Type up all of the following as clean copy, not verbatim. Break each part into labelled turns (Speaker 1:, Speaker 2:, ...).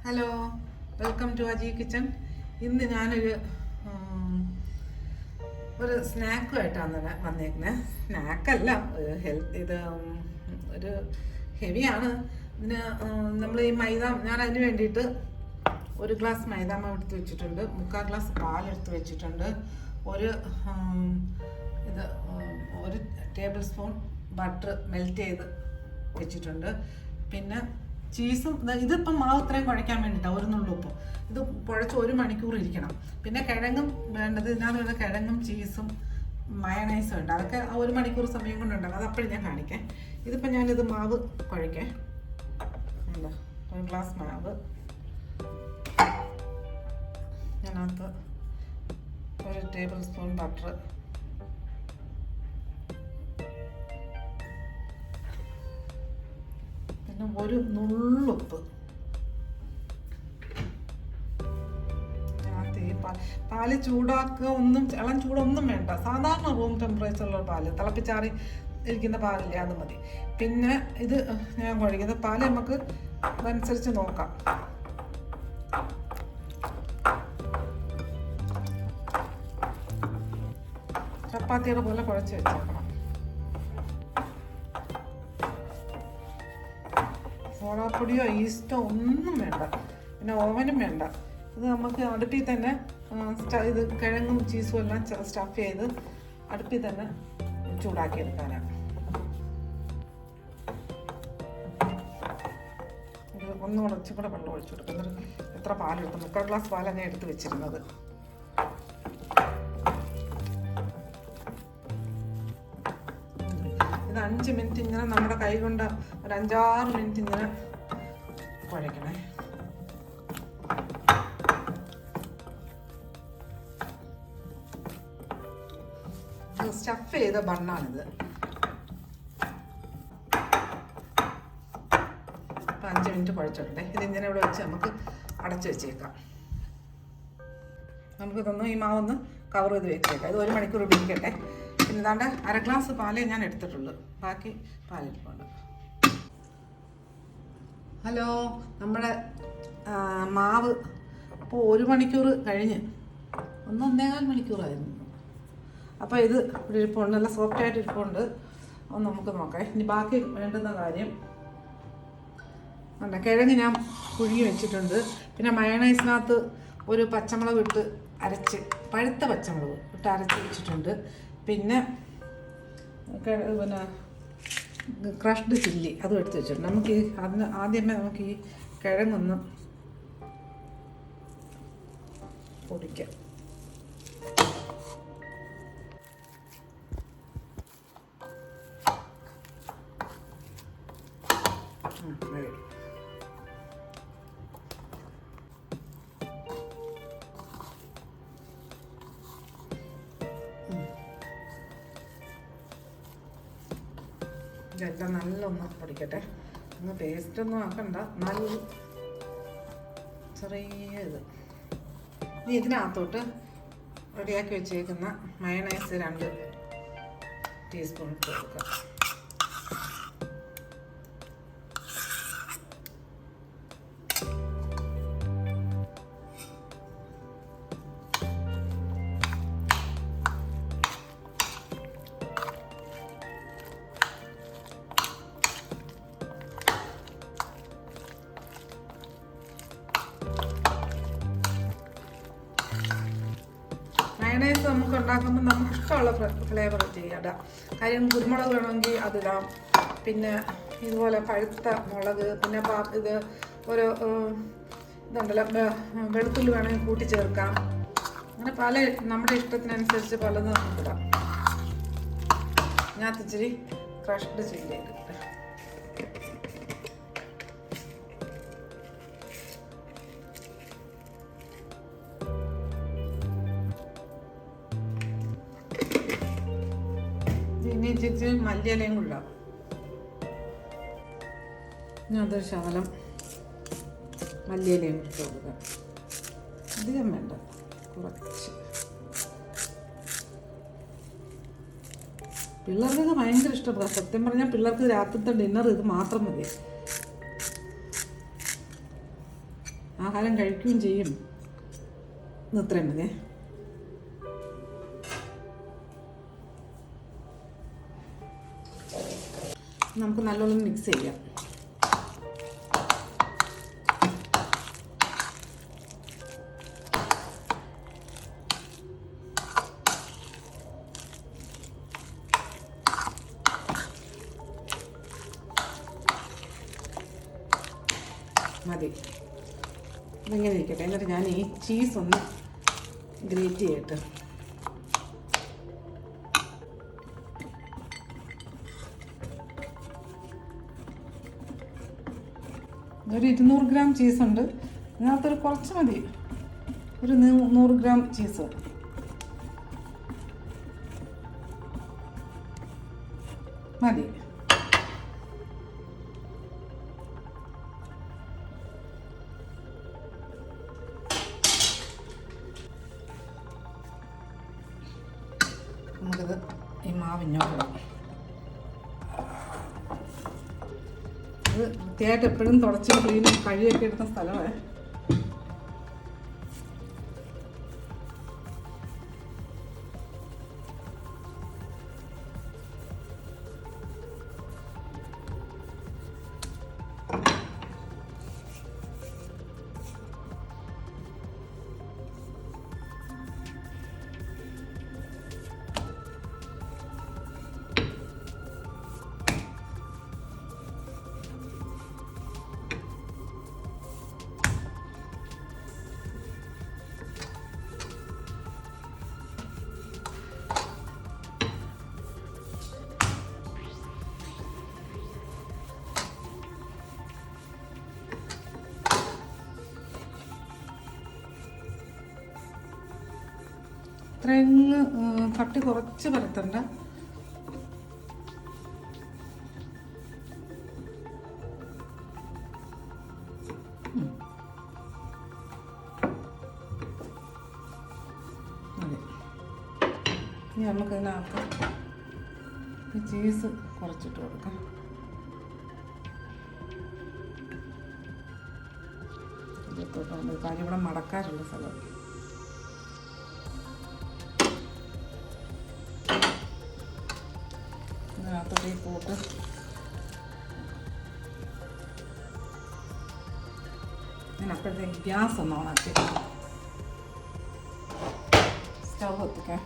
Speaker 1: Hello, welcome to Aji kitchen. ഇന്ന് ഞാനൊരു സ്നാക്കുമായിട്ടാണ് വന്നേക്കുന്നത്. സ്നാക്കല്ല, ഇത് ഒരു ഹെവിയാണ്. ഇതിന് നമ്മൾ ഈ മൈദ, ഞാൻ അതിന് വേണ്ടിയിട്ട് 1 ഗ്ലാസ് മൈദ മാവ് എടുത്ത് വെച്ചിട്ടുണ്ട്, 3/4 ഗ്ലാസ് പാലെടുത്ത് വെച്ചിട്ടുണ്ട്, ഒരു ടേബിൾ സ്പൂൺ ബട്ടർ മെൽറ്റ് ചെയ്ത് വെച്ചിട്ടുണ്ട്, പിന്നെ ചീസും. ഇതിപ്പം മാവ് ഇത്രയും കുഴയ്ക്കാൻ വേണ്ടിയിട്ടാണ്, 1 നുള്ളുപ്പും. ഇത് കുഴച്ച് 1 മണിക്കൂർ ഇരിക്കണം. പിന്നെ കിഴങ്ങും വേണ്ടത്, ഇതിനകത്ത് കിഴങ്ങും ചീസും മയണൈസും ഉണ്ട്. അതൊക്കെ 1 മണിക്കൂർ സമയം കൊണ്ടുണ്ടാകും. അത് അപ്പോഴും ഞാൻ കാണിക്കാം. ഇതിപ്പോൾ ഞാനിത് മാവ് കുഴയ്ക്കാം. 1 ഗ്ലാസ് മാവ്, അതിനകത്ത് 1 ടേബിൾ സ്പൂൺ ബട്ടർ, പിന്നെ 1 നുള്ളുപ്പ്. പാല് ചൂടാക്കുക, ഇളം ചൂടൊന്നും വേണ്ട. സാധാരണ റൂം ടെമ്പറേച്ചറിലുള്ള പാല്, തിളപ്പിച്ചാറി ഇരിക്കുന്ന പാലില്ല, അത് മതി. പിന്നെ ഇത് ഞാൻ കുഴക്കുന്നത് പാല് നമുക്ക് അതനുസരിച്ച് നോക്കാം. ചപ്പാത്തിയുടെ പോലെ കുഴച്ച് വെച്ചേക്കണം. സോഡാപ്പൊടിയോ ഈസ്റ്റോ ഒന്നും വേണ്ട, പിന്നെ ഓവനും വേണ്ട. ഇത് നമുക്ക് അടുപ്പിൽ തന്നെ ഇത് കിഴങ്ങും ചീസും എല്ലാം സ്റ്റഫ് ചെയ്ത് അടുപ്പിൽ തന്നെ ചൂടാക്കിയെടുക്കാനാണ്. ഒന്ന് കുറച്ചും കൂടെ വെള്ളം ഒഴിച്ചു കൊടുക്കുന്നത്. എത്ര പാലെടുത്തു? 3/4 ഗ്ലാസ് പാലാണ് എടുത്ത് വെച്ചിരുന്നത്. ഇത് 5 മിനിറ്റ് ഇങ്ങനെ നമ്മുടെ കൈ കൊണ്ട് ഒരു 5-6 മിനിറ്റ് ഇങ്ങനെ കുഴയ്ക്കണേ. സ്റ്റഫ് ചെയ്ത ബണ്ണാണിത്. 5 മിനിറ്റ് കുഴച്ചോട്ടെ. ഇതിങ്ങനെ ഇവിടെ വെച്ച് നമുക്ക് അടച്ചു വെച്ചേക്കാം. നമുക്കിതൊന്ന് ഈ മാവൊന്ന് കവർ ചെയ്ത് വെച്ചേക്കാം. ഇത് 1 മണിക്കൂർ ഇരിക്കട്ടെ. പിന്നെ ഇതാണ്ട് 1/2 ഗ്ലാസ് പാലേ ഞാൻ എടുത്തിട്ടുള്ളൂ, ബാക്കി പാലിരിപ്പുണ്ട്. ഹലോ, നമ്മുടെ മാവ് അപ്പോൾ 1 മണിക്കൂർ കഴിഞ്ഞ് 1-1.25 മണിക്കൂറായിരുന്നു. അപ്പോൾ ഇത് ഇവിടെ ഇരിപ്പുണ്ട്, നല്ല സോഫ്റ്റായിട്ട് ഇരിപ്പുണ്ട്. ഒന്ന് നമുക്ക് നോക്കാം. ഇനി ബാക്കി വേണ്ടുന്ന കാര്യം, കിഴങ്ങ് ഞാൻ പുഴുങ്ങി വെച്ചിട്ടുണ്ട്. പിന്നെ മയണൈസിനകത്ത് 1 പച്ചമുളക് ഇട്ട് അരച്ച്, പഴുത്ത പച്ചമുളക് ഇട്ട് അരച്ച് വെച്ചിട്ടുണ്ട്. പിന്നെ ക്രഷ്ഡ് ചില്ലി അതും എടുത്ത് വെച്ചിട്ടുണ്ട്. നമുക്ക് ആദ്യമേ നമുക്ക് ഈ കിഴങ്ങൊന്ന് പൊടിക്കാം. ഇതെല്ലാം നല്ലൊന്ന് പൊടിക്കട്ടെ. ഒന്ന് പേസ്റ്റൊന്നും ആക്കണ്ട, നല്ല ചെറിയ ഇത്. ഇനി ഇതിനകത്തോട്ട് റെഡിയാക്കി വെച്ചേക്കുന്ന മയണൈസ് 2 ടീസ്പൂൺ ഇട്ട് കൊടുക്കുക. മയണൈസ് നമുക്ക് ഉണ്ടാക്കുമ്പോൾ നമുക്ക് ഇഷ്ടമുള്ള ഫ്ലേവർ ചെയ്യാം. കാര്യം കുരുമുളക് വേണമെങ്കിൽ അതിടാം, പിന്നെ ഇതുപോലെ പഴുത്ത മുളക്, പിന്നെ ഇത് ഓരോ ഇതുണ്ടല്ലോ, വെളുത്തുള്ളി വേണമെങ്കിൽ കൂട്ടി ചേർക്കാം. അങ്ങനെ പല നമ്മുടെ ഇഷ്ടത്തിനനുസരിച്ച് പലതും നമുക്കിടാം. ഞാൻ ഇച്ചിരി ക്രഷ്ഡ് ചില്ലി ഇട്ടിട്ട് ഇനി ഇച്ചിരി മല്ലിയിലയും കൂടെ ഇടാം. ഞാൻ അതൊരു ശകലം മല്ലിയിലയും ഇട്ട് കൊടുക്കാം. അധികം വേണ്ട, കുറച്ച്. പിള്ളേർക്കൊക്കെ ഭയങ്കര ഇഷ്ടപ്പെടുക. സത്യം പറഞ്ഞാൽ പിള്ളേർക്ക് രാത്രിത്തെ ഡിന്നർ ഇത് മാത്രം മതി. ആഹാരം കഴിക്കുകയും ചെയ്യും. ഇത്രയും മതി. നമുക്ക് നല്ലോണം മിക്സ് ചെയ്യാം. മതി, ഇതിങ്ങനെ ഇരിക്കട്ടെ. എന്നിട്ട് ഞാൻ ഈ ചീസ് ഒന്ന് ഗ്രേറ്റ് ചെയ്യട്ടെ. ഒരു 200 ഗ്രാം ചീസുണ്ട്. ഇതിനകത്തൊരു കുറച്ച് മതി, ഒരു 100 ഗ്രാം ചീസ്. മതി. നമുക്കിത് ഈ മാവിഞ്ഞോട്ടിടാം. ഇത് വൃത്തിയായിട്ട് എപ്പോഴും തുടച്ച് ക്ലീൻ കഴിയൊക്കെ എടുത്ത സ്ഥലമാണ്. ഇത്രയും കട്ടി കുറച്ച് പരത്തണ്ട. ഇനി നമുക്കിതിനകത്ത് ഈ ചീസ് കുറച്ചിട്ട് കൊടുക്കാം. കാര്യം ഇവിടെ മടക്കാറുള്ള സ്ഥലം. ഇതിനകത്തോട്ട് ഈ കൂട്ട് ഇതിനപ്പോഴത്തേക്ക് ഗ്യാസ് ഒന്ന് ഓണാക്കി സ്റ്റൗ കത്തിക്കാം.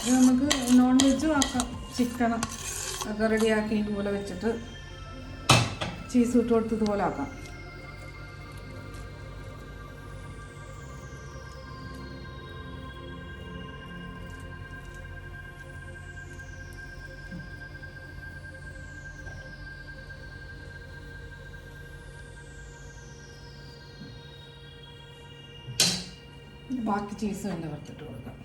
Speaker 1: ഇത് നമുക്ക് നോൺ വെജും ആക്കാം. ചിക്കനും ഒക്കെ റെഡിയാക്കി ഇതുപോലെ വെച്ചിട്ട് ചീസ് ഇട്ട് കൊടുത്ത് ഇതുപോലെ ആക്കാം. ബാക്കി ചീസ് തന്നെ വറുത്തിട്ട് കൊടുക്കാം.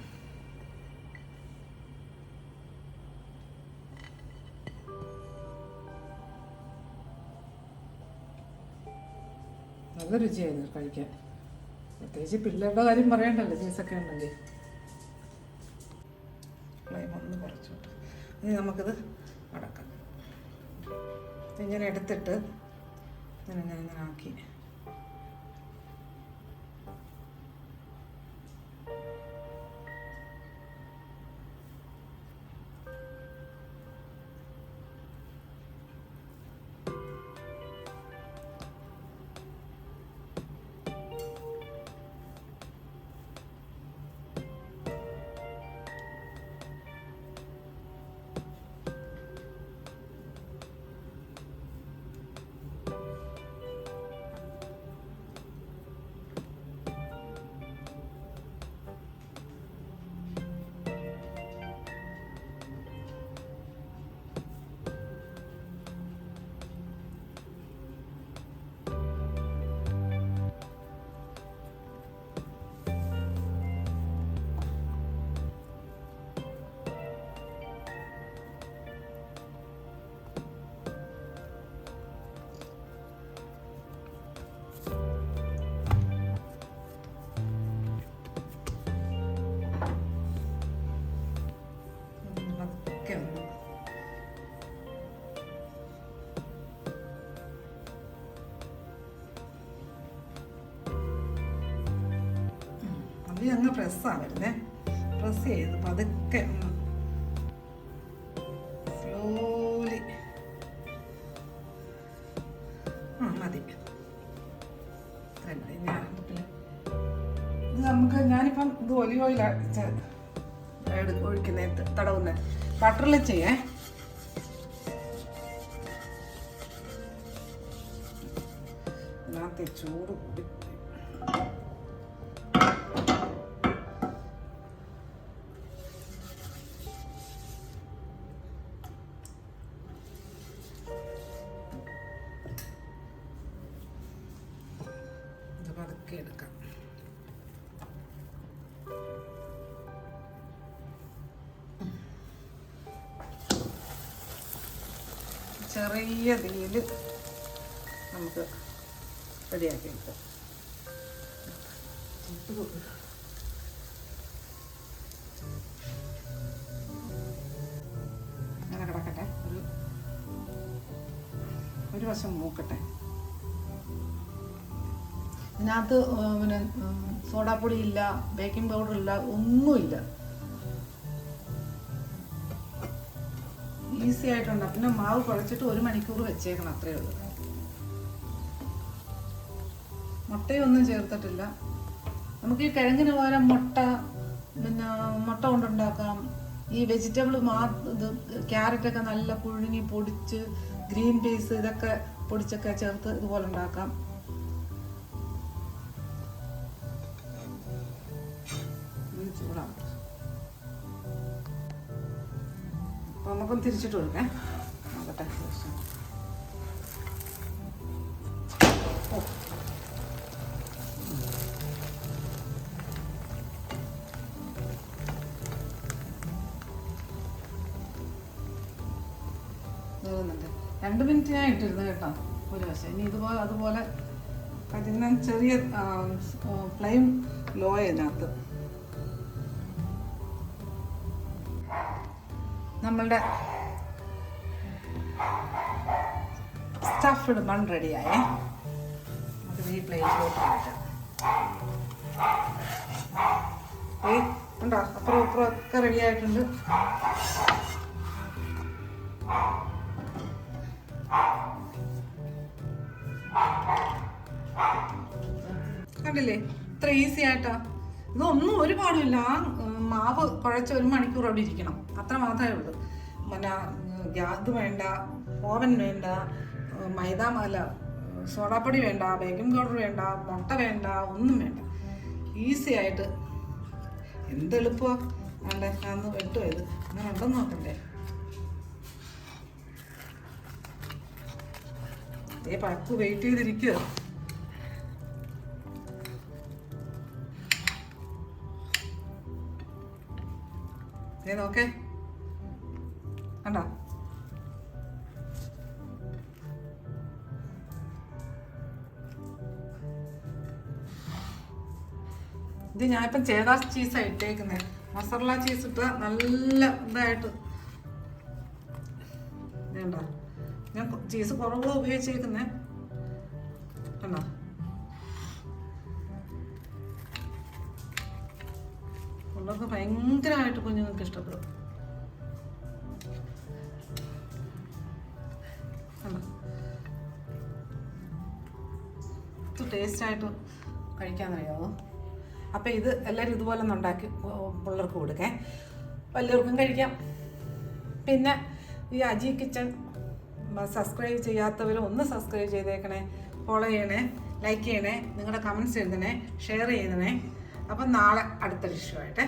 Speaker 1: നല്ല രുചിയായിരുന്നു കഴിക്കാൻ. പ്രത്യേകിച്ച് പിള്ളേരുടെ കാര്യം പറയണ്ടല്ലോ, ചീസൊക്കെ ഉണ്ടെങ്കിൽ. ഫ്ലെയിം ഒന്ന് കുറച്ചോട്ട് ഇനി നമുക്കിത് അടക്കാം. ഇങ്ങനെ എടുത്തിട്ട് ഇങ്ങനെ ആക്കി അങ്ങ് പ്രസ്സാവരുതേ. പ്രസ് ചെയ്ത് പതുക്കെ സ്ലോലി മതി. ഞാനിപ്പം ഇത് ഒലിവ് ഓയിൽ ഒഴിക്കുന്ന തടവുന്ന ബട്ടറിൽ ചെയ്യേ. ഇതിനകത്ത് ചൂട് കൂടി ഇത് പതുക്കെ എടുക്കാം. ചെറിയ തീയിൽ നമുക്ക് റെഡിയാക്കി എടുക്കാം. അങ്ങനെ കിടക്കട്ടെ. ഒരു വശം മൂക്കട്ടെ. ഇതിനകത്ത് പിന്നെ സോഡാപ്പൊടി ഇല്ല, ബേക്കിംഗ് പൗഡർ ഇല്ല, ഒന്നുമില്ല. ഈസി ആയിട്ടുണ്ട്. പിന്നെ മാവ് കുഴച്ചിട്ട് 1 മണിക്കൂർ വെച്ചേക്കണം, അത്രയേ ഉള്ളൂ. മുട്ടയൊന്നും ചേർത്തിട്ടില്ല. നമുക്ക് ഈ കിഴങ്ങിന് പകരം മുട്ട കൊണ്ടുണ്ടാക്കാം. ഈ വെജിറ്റബിൾ ഇത് ക്യാരറ്റൊക്കെ നല്ല പുഴുങ്ങി പൊടിച്ച്, ഗ്രീൻ പീസ് ഇതൊക്കെ പൊടിച്ചൊക്കെ ചേർത്ത് ഇതുപോലെ ഉണ്ടാക്കാം. ചൂടാണ്. അപ്പോൾ നമുക്കൊന്ന് തിരിച്ചിട്ട് കൊടുക്കാം. നോക്കട്ടെ. തോന്നുന്നുണ്ട്. 2 മിനിറ്റ് ഞാൻ ഇട്ടിരുന്നു കേട്ടോ, ഒരു വശം. ഇനി അതുപോലെ ഞാൻ ചെറിയ ഫ്ലെയിം ലോ ഇതിനകത്ത് നമ്മളുടെ സ്റ്റഫ്ഡ് ബൺ റെഡിയായേ. നമുക്ക് ഈ പ്ലേറ്റിലോട്ട് മാറ്റാം. ഉണ്ടോ, അപ്പുറം ഇപ്പുറം ഒക്കെ റെഡി ആയിട്ടുണ്ട്. കണ്ടില്ലേ, ഇത്ര ഈസി ആയിട്ടാ. ഇതൊന്നും ഒരുപാടില്ല. ആ മാവ് കുഴച്ച് 1 മണിക്കൂർ അവിടെ ഇരിക്കണം, അത്ര മാത്രമേ ഉള്ളൂ. പിന്നെ ഇത് വേണ്ട, ഓവൻ വേണ്ട, സോഡാപ്പൊടി വേണ്ട, ബേക്കിംഗ് പൗഡർ വേണ്ട, മുട്ട വേണ്ട, ഒന്നും വേണ്ട. ഈസി ആയിട്ട് എന്തെളുപ്പമാണ്. വേണ്ടേ, ഞാൻ ഒന്ന് വെട്ടുപോയത് അങ്ങനെ ഉണ്ടെന്ന് നോക്കണ്ടേ. പഴക്ക് വെയിറ്റ് ചെയ്തിരിക്കുക. നോക്കേ, കണ്ടോ? ഇത് ഞാനിപ്പം ചേദാർ ചീസാണ് ഇട്ടേക്കുന്നത്. മൊസറല്ല ചീസ് ഇട്ട നല്ല ഇതായിട്ട്. വേണ്ട, ഞാൻ ചീസ് കുറവ് ഉപയോഗിച്ചേക്കുന്നേ. കണ്ടോ? ഉള്ളത് ഭയങ്കരമായിട്ട് കുഞ്ഞുങ്ങൾക്ക് ഇഷ്ടപ്പെടും. ടേസ്റ്റായിട്ട് കഴിക്കാമെന്നറിയാമോ? അപ്പം ഇത് എല്ലാവരും ഇതുപോലെ ഒന്ന് ഉണ്ടാക്കി പിള്ളേർക്ക് കൊടുക്കേ. വലിയവർക്കും കഴിക്കാം. പിന്നെ ഈ അജി കിച്ചൺ സബ്സ്ക്രൈബ് ചെയ്യാത്തവരും ഒന്ന് സബ്സ്ക്രൈബ് ചെയ്തേക്കണേ, ഫോളോ ചെയ്യണേ, ലൈക്ക് ചെയ്യണേ, നിങ്ങളുടെ കമൻറ്റ്സ് എഴുതണേ, ഷെയർ ചെയ്യണേ. അപ്പം നാളെ അടുത്ത ഡിഷുമായിട്ടേ.